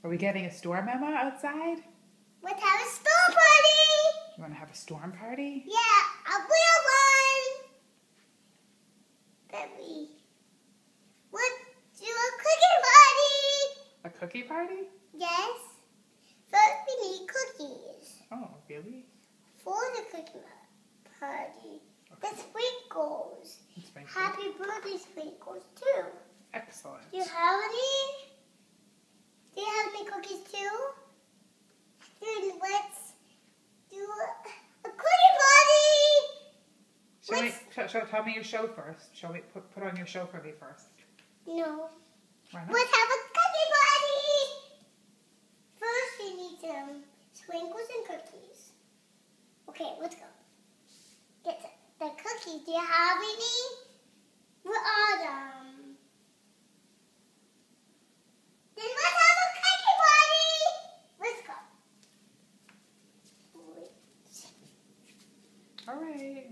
Are we getting a storm, Emma, outside? Let's have a storm party! You want to have a storm party? Yeah, a real one! Baby, let's do a cookie party! A cookie party? Yes. First we need cookies. Oh, really? For the cookie party. The sprinkles. Sprinkles. Happy birthday sprinkles too. Excellent. Do you have any? Do you have any cookies too? Then let's do a cookie party! Tell me your show first. Show me, put on your show for me first. No. Why not? Let's have a cookie party! First we need some sprinkles and cookies. Okay, let's go. Get the cookies. Do you have any? Where are them? Then let's have a cookie party! Let's go. All right.